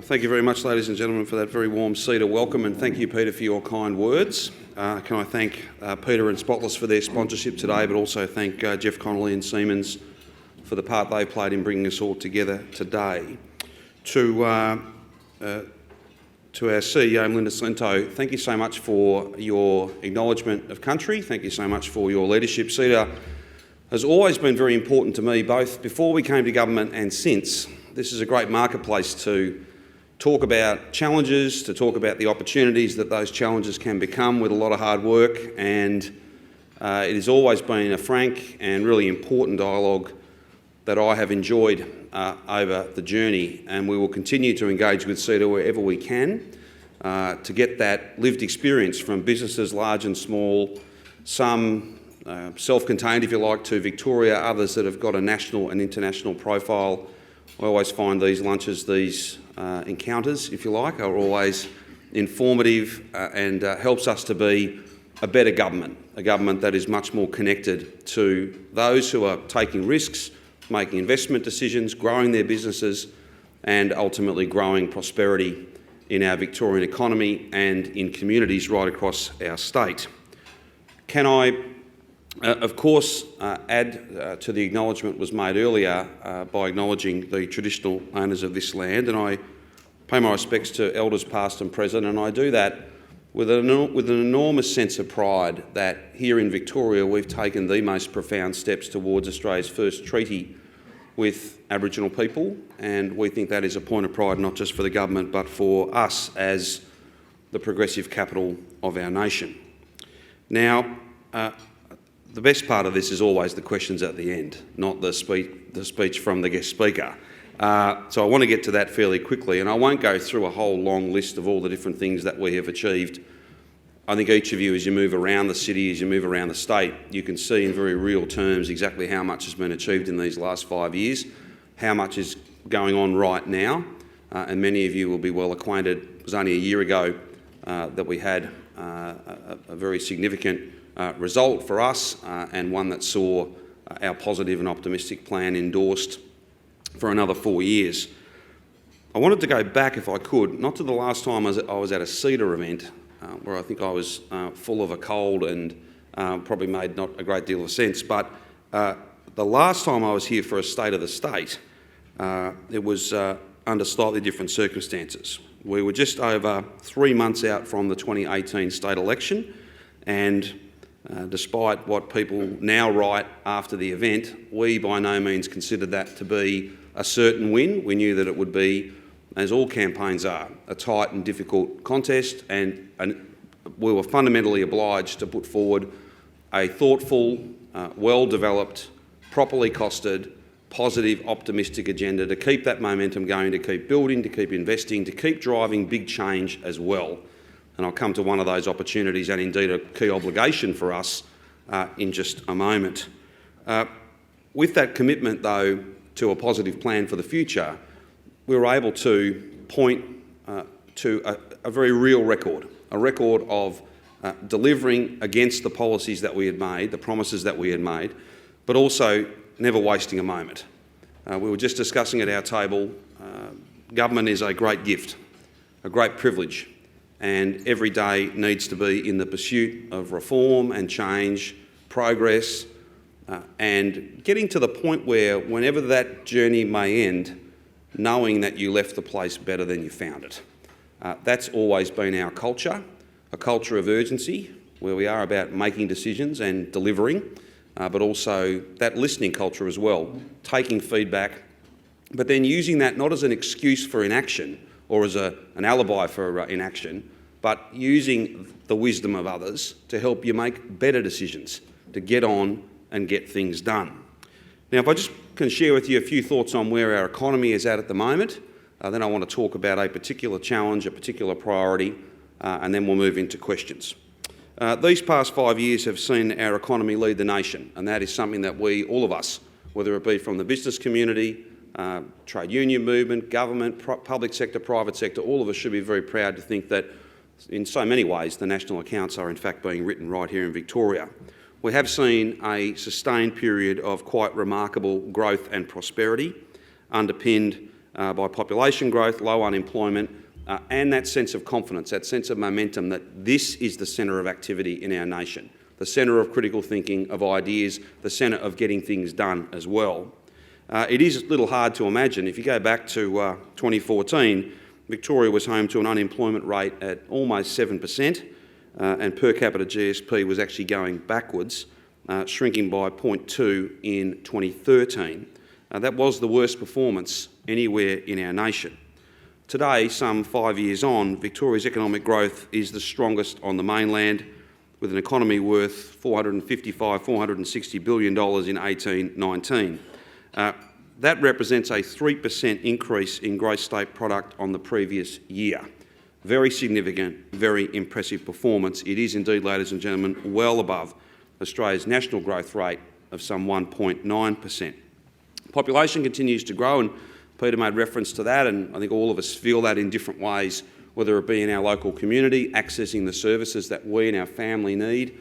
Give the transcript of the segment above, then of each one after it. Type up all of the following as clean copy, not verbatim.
Thank you very much, ladies and gentlemen, for that very warm CEDA welcome, and thank you, Peter, for your kind words. Can I thank Peter and Spotless for their sponsorship today, but also thank Jeff Connolly and Siemens for the part they played in bringing us all together today. To our CEO, Melinda Slinto, thank you so much for your acknowledgement of country. Thank you so much for your leadership. CEDA has always been very important to me, both before we came to government and since. This is a great marketplace to talk about challenges, to talk about the opportunities that those challenges can become with a lot of hard work, and it has always been a frank and really important dialogue that I have enjoyed over the journey, and we will continue to engage with CEDA wherever we can to get that lived experience from businesses large and small, some self-contained if you like to Victoria, others that have got a national and international profile. I always find these lunches, these encounters, if you like, are always informative and helps us to be a better government, a government that is much more connected to those who are taking risks, making investment decisions, growing their businesses, and ultimately growing prosperity in our Victorian economy and in communities right across our state. Can I of course, add to the acknowledgement was made earlier by acknowledging the traditional owners of this land, and I pay my respects to elders past and present, and I do that with an enormous sense of pride that here in Victoria we've taken the most profound steps towards Australia's first treaty with Aboriginal people, and we think that is a point of pride not just for the government but for us as the progressive capital of our nation. Now, the best part of this is always the questions at the end, not the speech from the guest speaker. So I want to get to that fairly quickly, and I won't go through a whole long list of all the different things that we have achieved. I think each of you, as you move around the city, as you move around the state, you can see in very real terms exactly how much has been achieved in these last 5 years, how much is going on right now, and many of you will be well acquainted. It was only a year ago that we had a very significant result for us, and one that saw our positive and optimistic plan endorsed for another 4 years. I wanted to go back, if I could, not to the last time I was at a CEDA event, where I think I was full of a cold and probably made not a great deal of sense, but the last time I was here for a State of the State, it was under slightly different circumstances. We were just over 3 months out from the 2018 state election, and despite what people now write after the event, we by no means considered that to be a certain win. We knew that it would be, as all campaigns are, a tight and difficult contest, and we were fundamentally obliged to put forward a thoughtful, well-developed, properly costed, positive, optimistic agenda to keep that momentum going, to keep building, to keep investing, to keep driving big change as well. And I'll come to one of those opportunities and indeed a key obligation for us in just a moment. With that commitment, though, to a positive plan for the future, we were able to point to a very real record, a record of delivering against the policies that we had made, the promises that we had made, but also never wasting a moment. We were just discussing at our table, government is a great gift, a great privilege, and every day needs to be in the pursuit of reform and change, progress, and getting to the point where whenever that journey may end, knowing that you left the place better than you found it. That's always been our culture, a culture of urgency, where we are about making decisions and delivering, but also that listening culture as well, taking feedback, but then using that not as an excuse for inaction or as an alibi for inaction, but using the wisdom of others to help you make better decisions, to get on and get things done. Now, if I just can share with you a few thoughts on where our economy is at the moment, then I want to talk about a particular challenge, a particular priority, and then we'll move into questions. These past 5 years have seen our economy lead the nation, and that is something that we, all of us, whether it be from the business community, trade union movement, government, public sector, private sector, all of us should be very proud to think that in so many ways the national accounts are in fact being written right here in Victoria. We have seen a sustained period of quite remarkable growth and prosperity, underpinned by population growth, low unemployment, and that sense of confidence, that sense of momentum that this is the centre of activity in our nation, the centre of critical thinking, of ideas, the centre of getting things done as well. It is a little hard to imagine. If you go back to 2014, Victoria was home to an unemployment rate at almost 7%, and per capita GSP was actually going backwards, shrinking by 0.2 in 2013. That was the worst performance anywhere in our nation. Today, some 5 years on, Victoria's economic growth is the strongest on the mainland, with an economy worth $455, $460 billion in 18-19. That represents a 3% increase in gross state product on the previous year. Very significant, very impressive performance. It is indeed, ladies and gentlemen, well above Australia's national growth rate of some 1.9%. Population continues to grow, and Peter made reference to that, and I think all of us feel that in different ways, whether it be in our local community, accessing the services that we and our family need,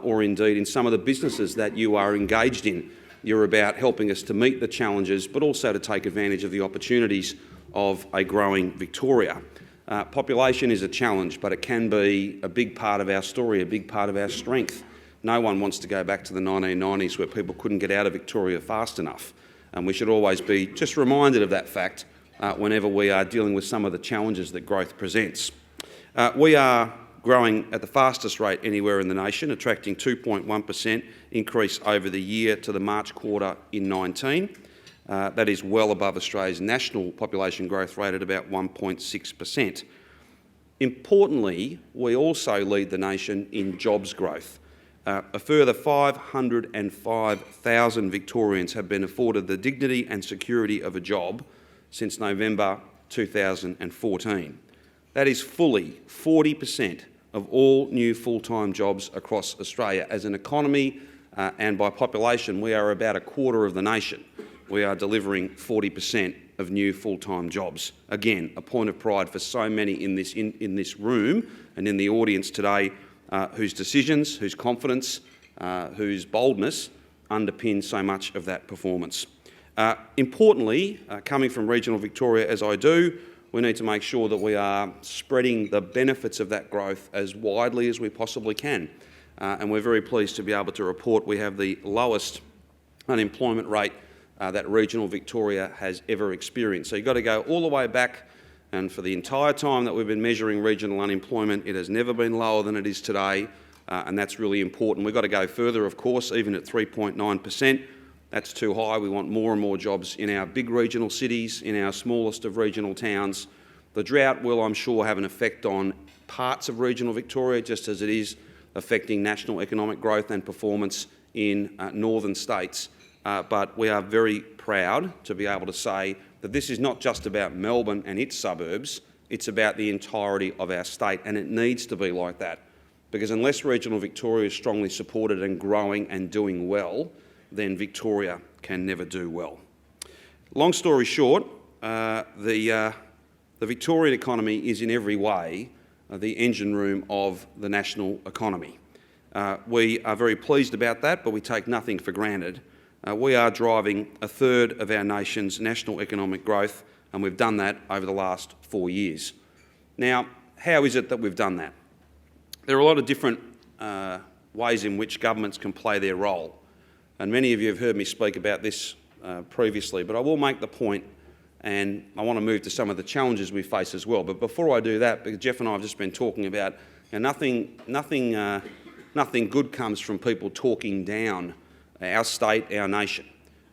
or indeed in some of the businesses that you are engaged in. You're about helping us to meet the challenges, but also to take advantage of the opportunities of a growing Victoria. Population is a challenge, but it can be a big part of our story, a big part of our strength. No one wants to go back to the 1990s where people couldn't get out of Victoria fast enough. And we should always be just reminded of that fact whenever we are dealing with some of the challenges that growth presents. We are growing at the fastest rate anywhere in the nation, attracting 2.1% increase over the year to the March quarter in 19. That is well above Australia's national population growth rate at about 1.6%. Importantly, we also lead the nation in jobs growth. A further 505,000 Victorians have been afforded the dignity and security of a job since November 2014. That is fully 40% of all new full-time jobs across Australia. As an economy and by population, we are about a quarter of the nation. We are delivering 40% of new full-time jobs. Again, a point of pride for so many in this room and in the audience today whose decisions, whose confidence, whose boldness underpin so much of that performance. Importantly, coming from regional Victoria as I do, we need to make sure that we are spreading the benefits of that growth as widely as we possibly can. And we're very pleased to be able to report we have the lowest unemployment rate that regional Victoria has ever experienced. So you've got to go all the way back, and for the entire time that we've been measuring regional unemployment, it has never been lower than it is today, and that's really important. We've got to go further, of course, even at 3.9%. That's too high. We want more and more jobs in our big regional cities, in our smallest of regional towns. The drought will, I'm sure, have an effect on parts of regional Victoria, just as it is affecting national economic growth and performance in northern states. But we are very proud to be able to say that this is not just about Melbourne and its suburbs, it's about the entirety of our state, and it needs to be like that. Because unless regional Victoria is strongly supported and growing and doing well, then Victoria can never do well. Long story short, the Victorian economy is in every way the engine room of the national economy. We are very pleased about that, but we take nothing for granted. We are driving a third of our nation's national economic growth, and we've done that over the last 4 years. Now, how is it that we've done that? There are a lot of different ways in which governments can play their role, and many of you have heard me speak about this previously, but I will make the point, and I want to move to some of the challenges we face as well. But before I do that, because Jeff and I have just been talking about, nothing good comes from people talking down our state, our nation.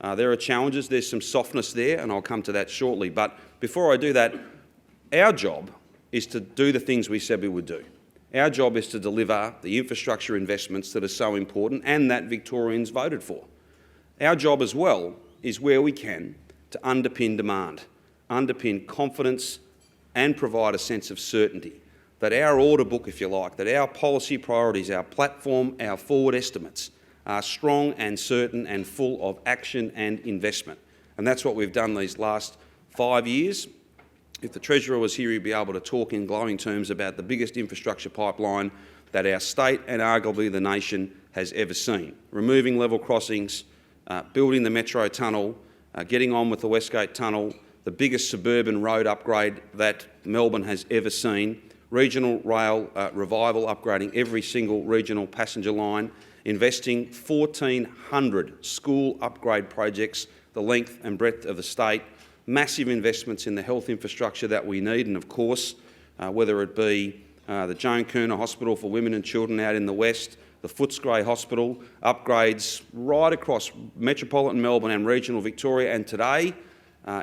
There are challenges, there's some softness there, and I'll come to that shortly. But before I do that, our job is to do the things we said we would do. Our job is to deliver the infrastructure investments that are so important and that Victorians voted for. Our job as well is, where we can, to underpin demand, underpin confidence and provide a sense of certainty that our order book, if you like, that our policy priorities, our platform, our forward estimates are strong and certain and full of action and investment. And that's what we've done these last 5 years. If the Treasurer was here, he'd be able to talk in glowing terms about the biggest infrastructure pipeline that our state and arguably the nation has ever seen. Removing level crossings, building the Metro Tunnel, getting on with the Westgate Tunnel, the biggest suburban road upgrade that Melbourne has ever seen, regional rail revival, upgrading every single regional passenger line, investing 1,400 school upgrade projects the length and breadth of the state, massive investments in the health infrastructure that we need, and of course, whether it be the Joan Kerner Hospital for Women and Children out in the west, the Footscray Hospital, upgrades right across metropolitan Melbourne and regional Victoria, and today,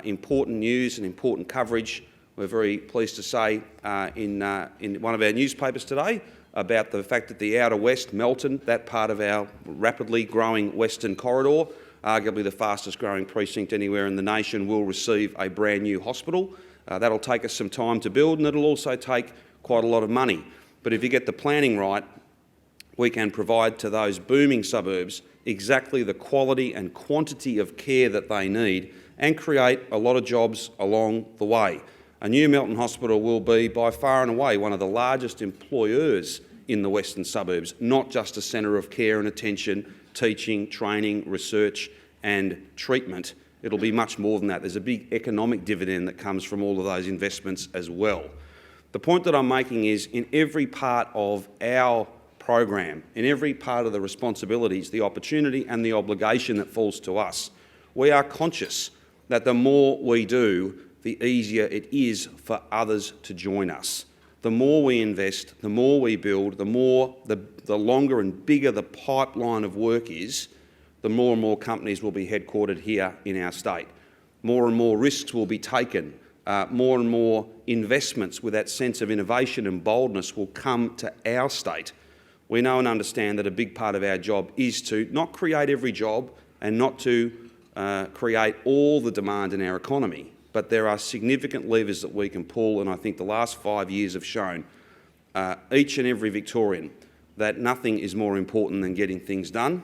important news and important coverage, we're very pleased to say, in one of our newspapers today, about the fact that the outer west, Melton, that part of our rapidly growing western corridor, arguably the fastest growing precinct anywhere in the nation, will receive a brand new hospital. That'll take us some time to build, and it'll also take quite a lot of money. But if you get the planning right, we can provide to those booming suburbs exactly the quality and quantity of care that they need and create a lot of jobs along the way. A new Melton Hospital will be by far and away one of the largest employers in the western suburbs, not just a centre of care and attention, teaching, training, research and treatment. It'll be much more than that. There's a big economic dividend that comes from all of those investments as well. The point that I'm making is, in every part of our program, in every part of the responsibilities, the opportunity and the obligation that falls to us, we are conscious that the more we do, the easier it is for others to join us. The more we invest, the more we build, the longer and bigger the pipeline of work is, the more and more companies will be headquartered here in our state. More and more risks will be taken. More and more investments with that sense of innovation and boldness will come to our state. We know and understand that a big part of our job is to not create every job and not to create all the demand in our economy, but there are significant levers that we can pull, and I think the last 5 years have shown each and every Victorian that nothing is more important than getting things done.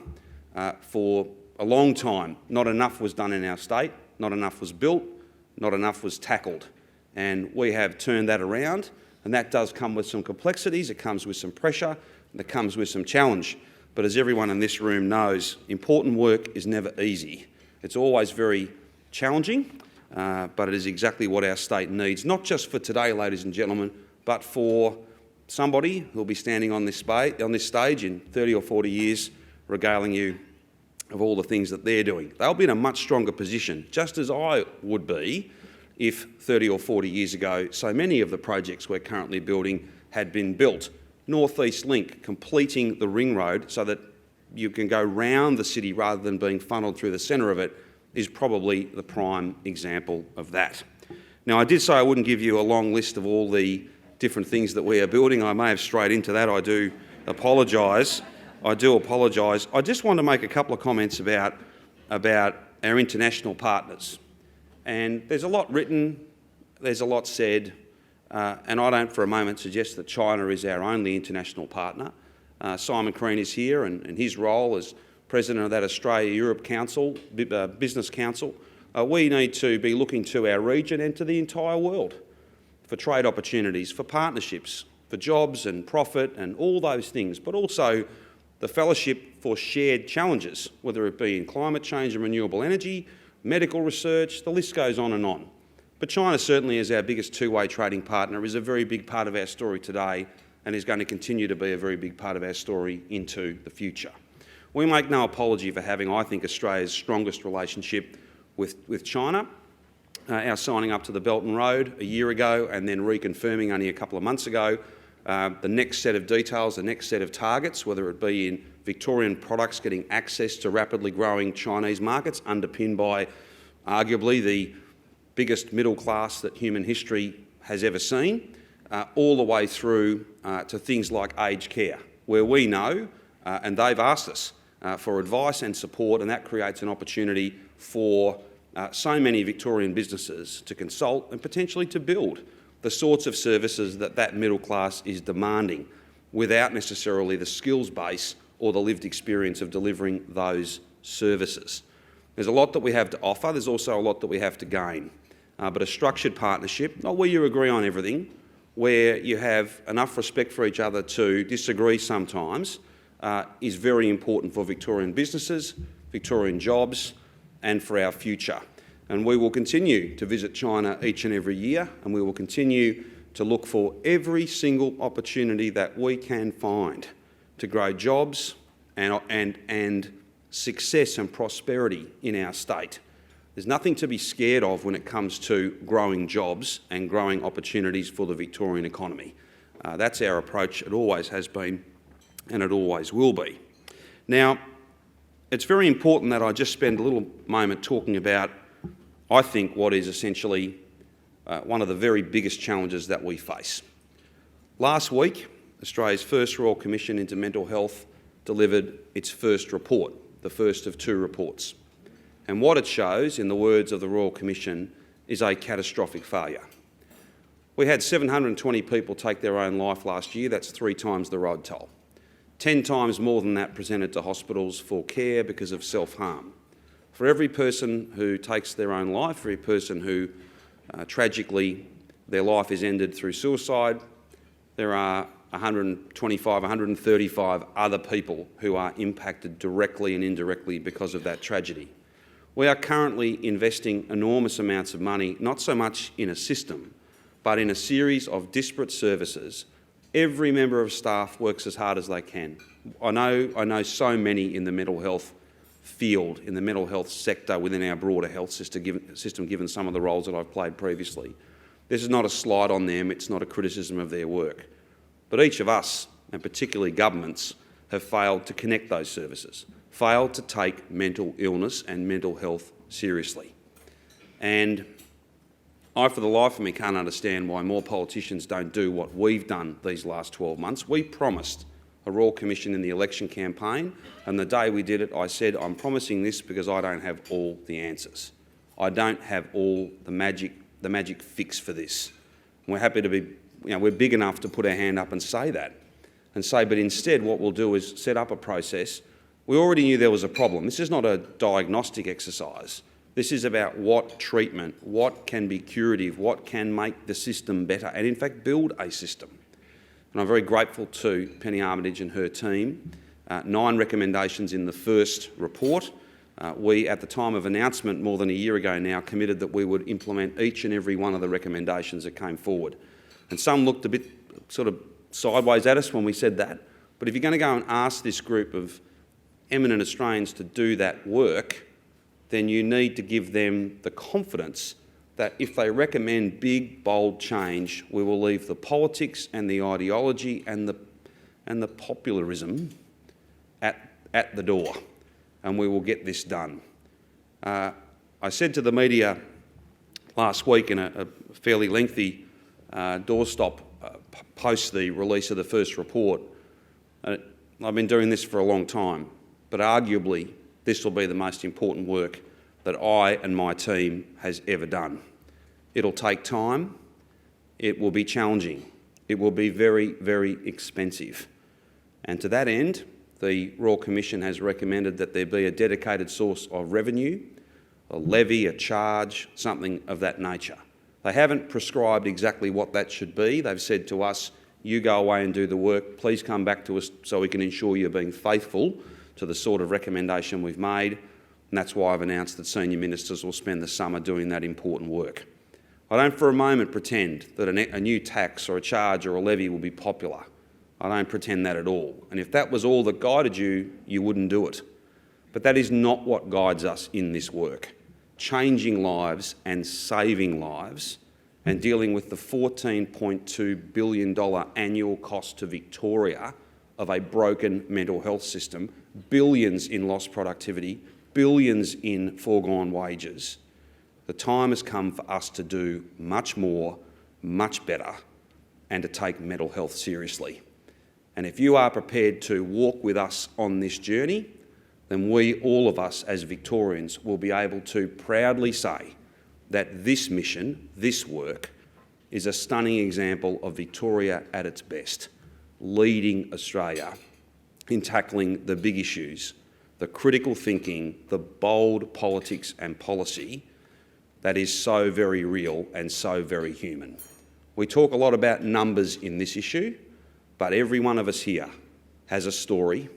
For a long time, not enough was done in our state, not enough was built, not enough was tackled, and we have turned that around, and that does come with some complexities, it comes with some pressure, and it comes with some challenge. But as everyone in this room knows, important work is never easy. It's always very challenging, but it is exactly what our state needs, not just for today, ladies and gentlemen, but for somebody who'll be standing on this stage in 30 or 40 years regaling you of all the things that they're doing. They'll be in a much stronger position, just as I would be if 30 or 40 years ago so many of the projects we're currently building had been built. North East Link, completing the ring road so that you can go round the city rather than being funnelled through the centre of it, is probably the prime example of that. Now, I did say I wouldn't give you a long list of all the different things that we are building. I may have strayed into that. I do apologise. I just want to make a couple of comments about our international partners. And there's a lot written, there's a lot said, and I don't for a moment suggest that China is our only international partner. Simon Crean is here, and his role as President of that Australia-Europe Council, Business Council, we need to be looking to our region and to the entire world for trade opportunities, for partnerships, for jobs and profit and all those things, but also the fellowship for shared challenges, whether it be in climate change and renewable energy, medical research, the list goes on and on. But China certainly, as our biggest two-way trading partner, is a very big part of our story today and is going to continue to be a very big part of our story into the future. We make no apology for having, I think, Australia's strongest relationship with China. Our signing up to the Belt and Road a year ago and then reconfirming only a couple of months ago the next set of details, the next set of targets, whether it be in Victorian products getting access to rapidly growing Chinese markets, underpinned by arguably the biggest middle class that human history has ever seen, all the way through to things like aged care, where we know, and they've asked us for advice and support, and that creates an opportunity for so many Victorian businesses to consult and potentially to build the sorts of services that that middle class is demanding without necessarily the skills base or the lived experience of delivering those services. There's a lot that we have to offer, there's also a lot that we have to gain. But a structured partnership, not where you agree on everything, where you have enough respect for each other to disagree sometimes, is very important for Victorian businesses, Victorian jobs, and for our future. And we will continue to visit China each and every year, and we will continue to look for every single opportunity that we can find to grow jobs and success and prosperity in our state. There's nothing to be scared of when it comes to growing jobs and growing opportunities for the Victorian economy. That's our approach. It always has been, and it always will be. Now, it's very important that I just spend a little moment talking about, I think, what is essentially one of the very biggest challenges that we face. Last week, Australia's first Royal Commission into Mental Health delivered its first report, the first of 2 reports. And what it shows, in the words of the Royal Commission, is a catastrophic failure. We had 720 people take their own life last year. That's 3 times the road toll. 10 times more than that presented to hospitals for care because of self-harm. For every person who takes their own life, for every person who tragically their life is ended through suicide, there are 125, 135 other people who are impacted directly and indirectly because of that tragedy. We are currently investing enormous amounts of money, not so much in a system, but in a series of disparate services. Every member of staff works as hard as they can. I know so many in the mental health field, in the mental health sector within our broader health system, given some of the roles that I've played previously. This is not a slight on them, it's not a criticism of their work. But each of us, and particularly governments, have failed to connect those services, failed to take mental illness and mental health seriously. And I, for the life of me, can't understand why more politicians don't do what we've done these last 12 months. We promised a Royal Commission in the election campaign, and the day we did it, I said, I'm promising this because I don't have all the answers. I don't have all the magic fix for this. We're happy to be, we're big enough to put our hand up and say that. But instead what we'll do is set up a process. We already knew there was a problem. This is not a diagnostic exercise. This is about what treatment, what can be curative, what can make the system better, and in fact build a system. And I'm very grateful to Penny Armitage and her team. 9 recommendations in the first report. We, at the time of announcement more than a year ago now, committed that we would implement each and every one of the recommendations that came forward. And some looked a bit sort of sideways at us when we said that. But if you're going to go and ask this group of eminent Australians to do that work, then you need to give them the confidence that if they recommend big, bold change, we will leave the politics and the ideology and the popularism at the door, and we will get this done. I said to the media last week in a fairly lengthy doorstop post the release of the first report, I've been doing this for a long time, but arguably this will be the most important work that I and my team has ever done. It'll take time, it will be challenging, it will be very, very expensive. And to that end, the Royal Commission has recommended that there be a dedicated source of revenue, a levy, a charge, something of that nature. They haven't prescribed exactly what that should be. They've said to us, you go away and do the work, please come back to us so we can ensure you're being faithful to the sort of recommendation we've made, and that's why I've announced that senior ministers will spend the summer doing that important work. I don't for a moment pretend that a new tax or a charge or a levy will be popular. I don't pretend that at all. And if that was all that guided you, you wouldn't do it. But that is not what guides us in this work. Changing lives and saving lives and dealing with the $14.2 billion annual cost to Victoria of a broken mental health system, billions in lost productivity, billions in foregone wages. The time has come for us to do much more, much better, and to take mental health seriously. And if you are prepared to walk with us on this journey, then we, all of us as Victorians, will be able to proudly say that this mission, this work, is a stunning example of Victoria at its best, leading Australia in tackling the big issues, the critical thinking, the bold politics and policy that is so very real and so very human. We talk a lot about numbers in this issue, but every one of us here has a story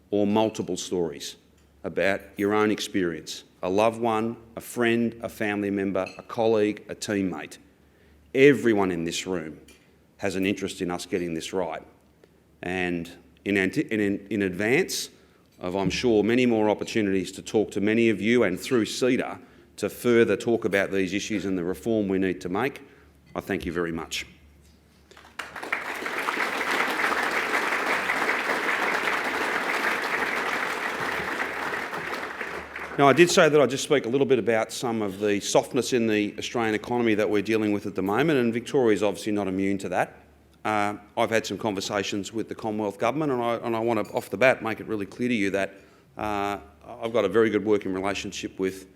or multiple stories about your own experience, a loved one, a friend, a family member, a colleague, a teammate. Everyone in this room has an interest in us getting this right. And in advance of, I'm sure, many more opportunities to talk to many of you and through CEDA to further talk about these issues and the reform we need to make, I thank you very much. Now, I did say that I'd just speak a little bit about some of the softness in the Australian economy that we're dealing with at the moment, and Victoria is obviously not immune to that. I've had some conversations with the Commonwealth Government, and I want to, off the bat, make it really clear to you that I've got a very good working relationship with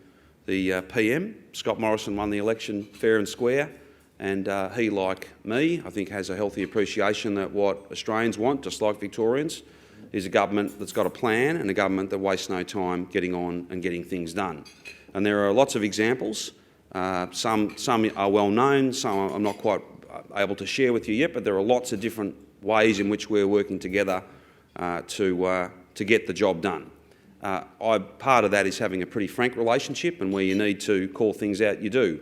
the PM. Scott Morrison won the election fair and square, and he, like me, I think has a healthy appreciation that what Australians want, just like Victorians, is a government that's got a plan and a government that wastes no time getting on and getting things done. And there are lots of examples. Some are well known, some I'm not quite able to share with you yet, but there are lots of different ways in which we're working together to get the job done. Part of that is having a pretty frank relationship, and where you need to call things out, you do.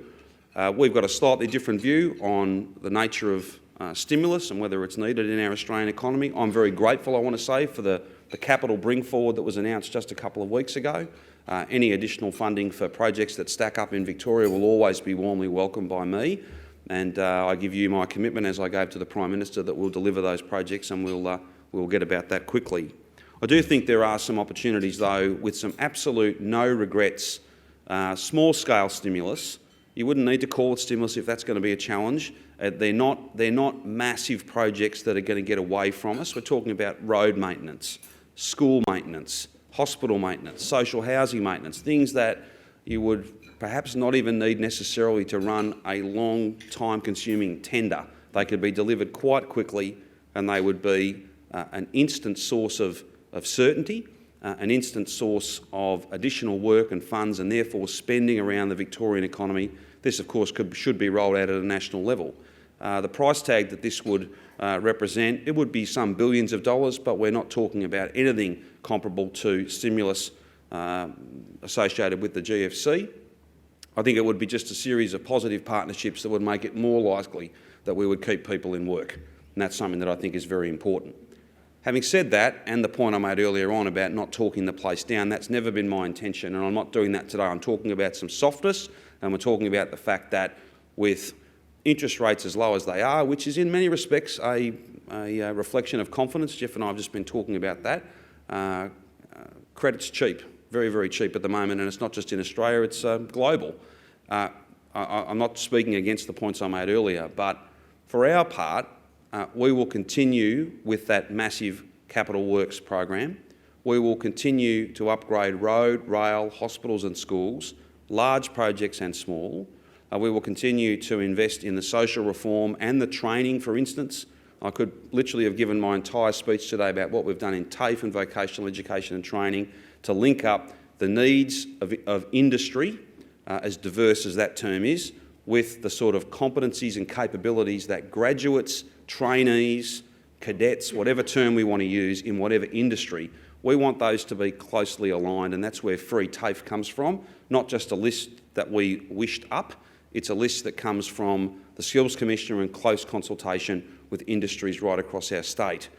We've got a slightly different view on the nature of stimulus and whether it's needed in our Australian economy. I'm very grateful, I want to say, for the capital bring forward that was announced just a couple of weeks ago. Any additional funding for projects that stack up in Victoria will always be warmly welcomed by me, and I give you my commitment, as I gave to the Prime Minister, that we'll deliver those projects and we'll get about that quickly. I do think there are some opportunities, though, with some absolute no regrets, small-scale stimulus. You wouldn't need to call it stimulus if that's going to be a challenge. They're not massive projects that are going to get away from us. We're talking about road maintenance, school maintenance, hospital maintenance, social housing maintenance, things that you would perhaps not even need necessarily to run a long, time-consuming tender. They could be delivered quite quickly, and they would be an instant source of certainty, an instant source of additional work and funds, and therefore spending around the Victorian economy. This, of course, should be rolled out at a national level. The price tag that this would represent, it would be some billions of dollars, but we're not talking about anything comparable to stimulus associated with the GFC. I think it would be just a series of positive partnerships that would make it more likely that we would keep people in work, and that's something that I think is very important. Having said that, and the point I made earlier on about not talking the place down, that's never been my intention, and I'm not doing that today. I'm talking about some softness, and we're talking about the fact that with interest rates as low as they are, which is in many respects a reflection of confidence, Jeff and I have just been talking about that, credit's cheap, very, very cheap at the moment, and it's not just in Australia, it's global. I'm not speaking against the points I made earlier, but for our part, we will continue with that massive capital works program. We will continue to upgrade road, rail, hospitals and schools, large projects and small. We will continue to invest in the social reform and the training, for instance. I could literally have given my entire speech today about what we've done in TAFE and vocational education and training to link up the needs of industry, as diverse as that term is, with the sort of competencies and capabilities that graduates, trainees, cadets, whatever term we want to use in whatever industry, we want those to be closely aligned, and that's where free TAFE comes from, not just a list that we wished up. It's a list that comes from the Skills Commissioner in close consultation with industries right across our state.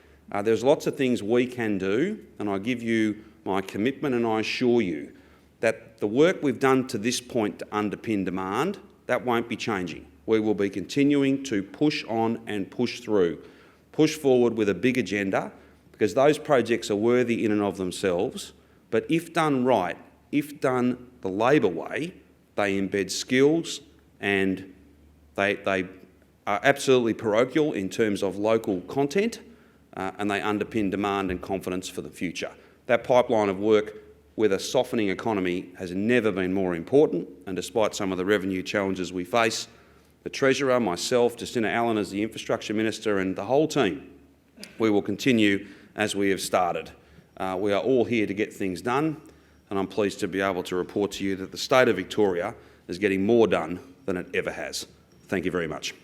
There's lots of things we can do, and I give you my commitment and I assure you that the work we've done to this point to underpin demand, that won't be changing. We will be continuing to push on and push through, push forward with a big agenda, because those projects are worthy in and of themselves, but if done right, if done the Labor way, they embed skills and they are absolutely parochial in terms of local content, and they underpin demand and confidence for the future. That pipeline of work with a softening economy has never been more important, and despite some of the revenue challenges we face, the Treasurer, myself, Jacinta Allen as the Infrastructure Minister and the whole team, we will continue as we have started. We are all here to get things done, and I'm pleased to be able to report to you that the state of Victoria is getting more done than it ever has. Thank you very much.